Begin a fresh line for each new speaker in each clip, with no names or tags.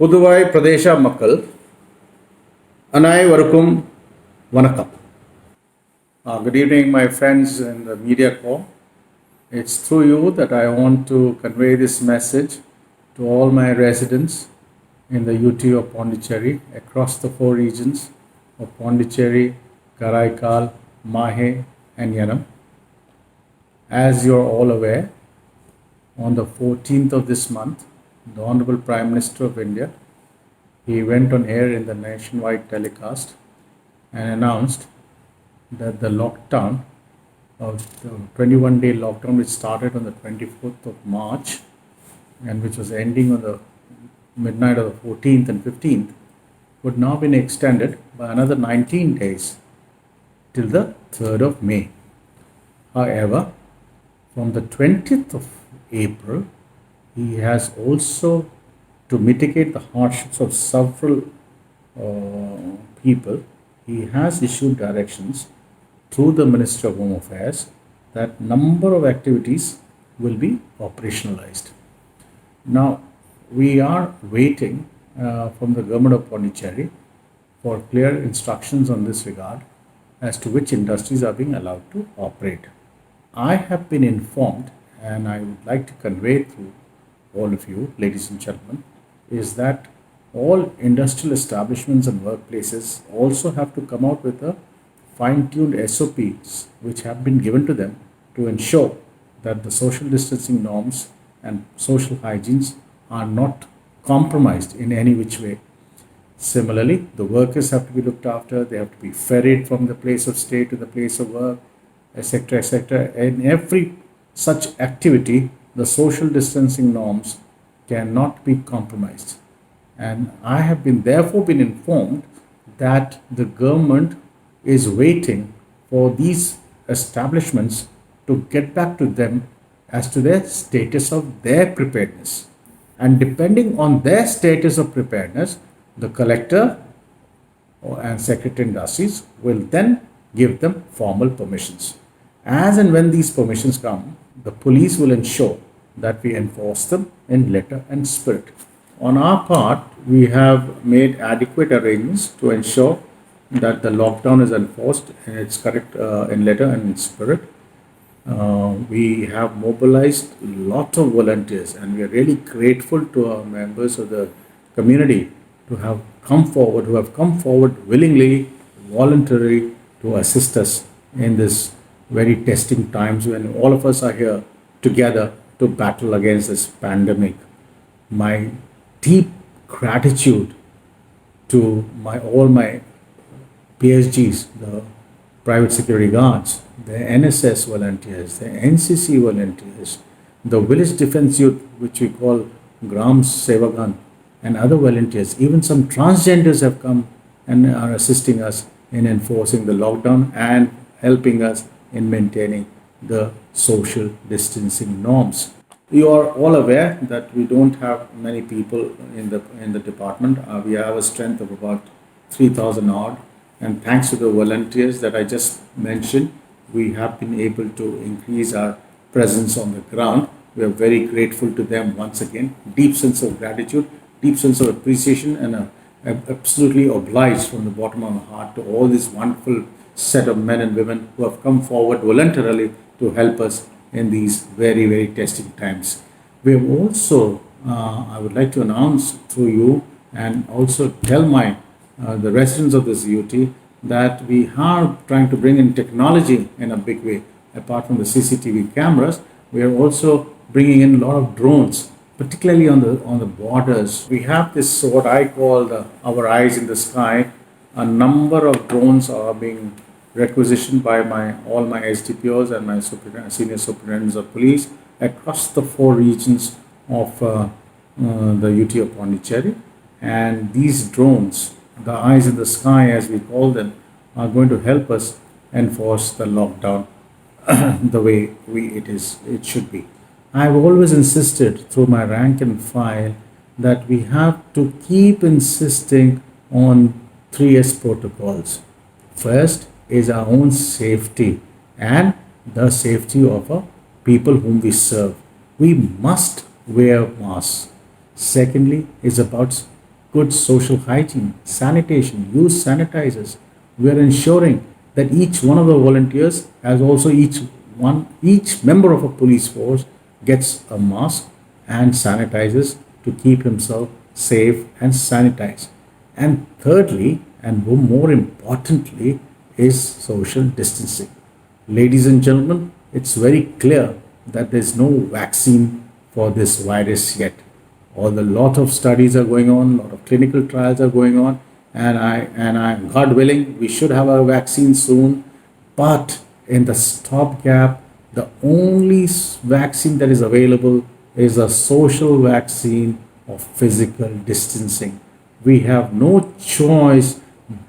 புதுவாய் பிரதேச மக்கள் அனைவருக்கும் வணக்கம். Good evening, my friends in the media corps. It's through you that I want to convey this message to all my residents in the UT of Pondicherry across the four regions of Pondicherry, Karaikal, Mahe, and Yanam. As you're all aware, on the 14th of this month, the Honorable Prime Minister of India, he went on air in the nationwide telecast and announced that the lockdown of the 21-day lockdown, which started on the 24th of March and which was ending on the midnight of the 14th and 15th, would now be extended by another 19 days till the 3rd of May. However, from the 20th of April, he has also, to mitigate the hardships of several people, he has issued directions through the Ministry of Home Affairs that number of activities will be operationalized. Now, we are waiting from the government of Pondicherry for clear instructions on this regard as to which industries are being allowed to operate. I have been informed, and I would like to convey to all of you, ladies and gentlemen, is that all industrial establishments and workplaces also have to come out with a fine-tuned SOPs which have been given to them to ensure that the social distancing norms and social hygienes are not compromised in any which way. Similarly, the workers have to be looked after, they have to be ferried from the place of stay to the place of work, etc., etc. In every such activity, the social distancing norms cannot be compromised. And I have therefore been informed that the government is waiting for these establishments to get back to them as to their status of their preparedness. And depending on their status of preparedness, the collector and secretary industries will then give them formal permissions. As and when these permissions come, the police will ensure that we enforce them in letter and spirit. On our part, we have made adequate arrangements to ensure that the lockdown is enforced in its correct in letter and in spirit. We have mobilized a lot of volunteers, and we are really grateful to our members of the community who have come forward willingly, voluntarily to assist us in this very testing times when all of us are here together to battle against this pandemic. My deep gratitude to all my PSGs, the private security guards, the NSS volunteers, the NCC volunteers, the village defense youth, which we call Gram Sevagan, and other volunteers. Even some transgenders have come and are assisting us in enforcing the lockdown and helping us in maintaining the social distancing norms. You are all aware that we don't have many people in the department. We have a strength of about 3,000 odd, and thanks to the volunteers that I just mentioned, we have been able to increase our presence on the ground. We are very grateful to them once again. Deep sense of gratitude, deep sense of appreciation, and absolutely obliged from the bottom of my heart to all this wonderful set of men and women who have come forward voluntarily to help us in these very, very testing times. We have also, I would like to announce through you and also tell the residents of this UT that we are trying to bring in technology in a big way. Apart from the CCTV cameras, we are also bringing in a lot of drones, particularly on the borders. We have this, what I call our eyes in the sky. A number of drones are being requisitioned by all my SDPOs and my senior superintendents of police across the four regions of the UT of Pondicherry. And these drones, the eyes in the sky as we call them, are going to help us enforce the lockdown the way it should be. I've always insisted through my rank and file that we have to keep insisting on 3S protocols. First is our own safety and the safety of our people whom we serve. We must wear masks. Secondly, is about good social hygiene, sanitation, use sanitizers. We are ensuring that each one of the volunteers, as also each member of a police force, gets a mask and sanitizers to keep himself safe and sanitized. And thirdly, and more importantly, is social distancing. Ladies and gentlemen, it's very clear that there's no vaccine for this virus yet. All a lot of studies are going on, a lot of clinical trials are going on, and God willing, we should have a vaccine soon. But in the stopgap, the only vaccine that is available is a social vaccine of physical distancing. We have no choice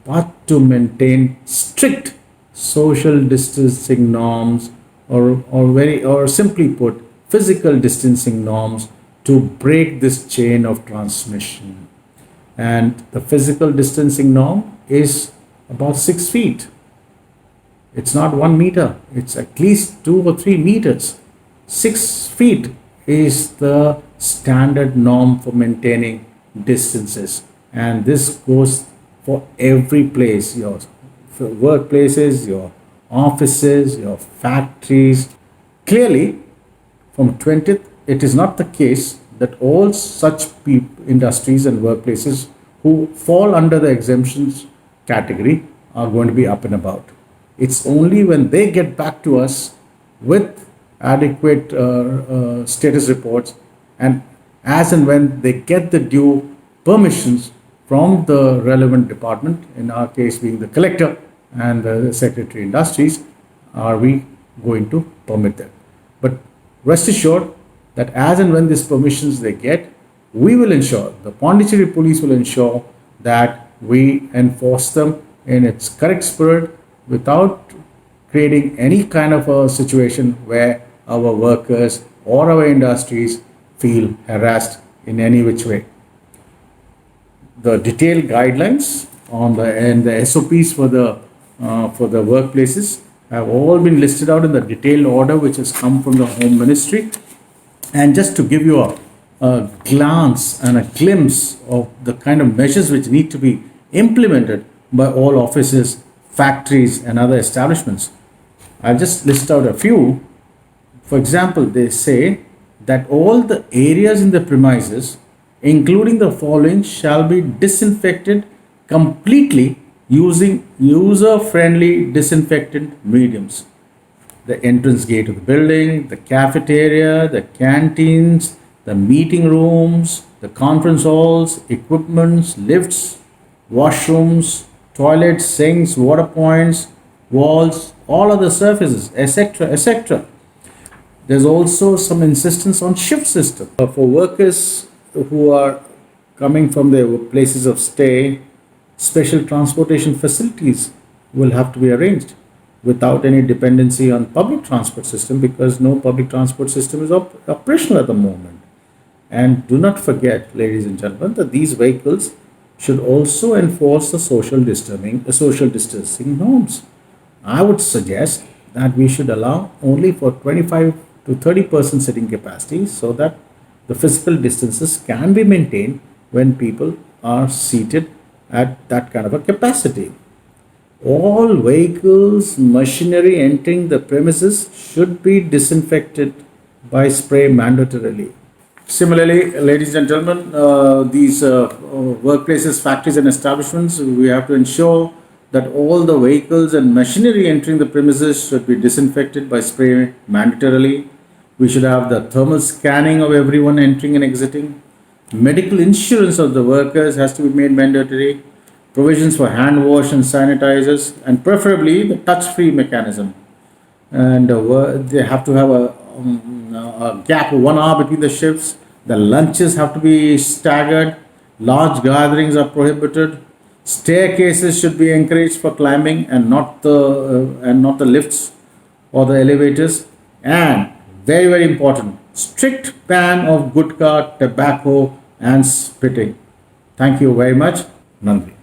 but to maintain strict social distancing norms, or simply put, physical distancing norms to break this chain of transmission. And the physical distancing norm is about 6 feet. It's not 1 meter, it's at least 2 or 3 meters. 6 feet is the standard norm for maintaining distances, and this goes for every place, your workplaces, your offices, your factories. Clearly, from 20th, it is not the case that all such industries and workplaces who fall under the exemptions category are going to be up and about. It's only when they get back to us with adequate status reports, and as and when they get the due permissions from the relevant department, in our case being the collector and the secretary industries, are we going to permit them. But rest assured that as and when these permissions they get, we will ensure, the Pondicherry police will ensure that we enforce them in its correct spirit without creating any kind of a situation where our workers or our industries feel harassed in any which way. The detailed guidelines and the SOPs for the workplaces have all been listed out in the detailed order which has come from the Home Ministry. And just to give you a glance and a glimpse of the kind of measures which need to be implemented by all offices, factories, and other establishments, I'll just list out a few. For example, they say that all the areas in the premises, including the following, shall be disinfected completely using user-friendly disinfectant mediums: the entrance gate of the building, the cafeteria, the canteens, the meeting rooms, the conference halls, equipments, lifts, washrooms, toilets, sinks, water points, walls, all other surfaces, etc., etc. There's also some insistence on shift system. For workers who are coming from their places of stay, special transportation facilities will have to be arranged without any dependency on public transport system, because no public transport system is operational at the moment. And do not forget, ladies and gentlemen, that these vehicles should also enforce the social distancing norms. I would suggest that we should allow only for 25 to 30% sitting capacity, so that the physical distances can be maintained when people are seated at that kind of a capacity. All vehicles, machinery entering the premises should be disinfected by spray mandatorily. Similarly, ladies and gentlemen, these workplaces, factories, and establishments, we have to ensure that all the vehicles and machinery entering the premises should be disinfected by spray mandatorily. We should have the thermal scanning of everyone entering and exiting. Medical insurance of the workers has to be made mandatory. Provisions for hand wash and sanitizers, and preferably the touch-free mechanism. And they have to have a gap of 1 hour between the shifts. The lunches have to be staggered. Large gatherings are prohibited. Staircases should be encouraged for climbing, and not the lifts or the elevators. And very, very important, strict ban of gutka, tobacco, and spitting. Thank you very much. Nandri.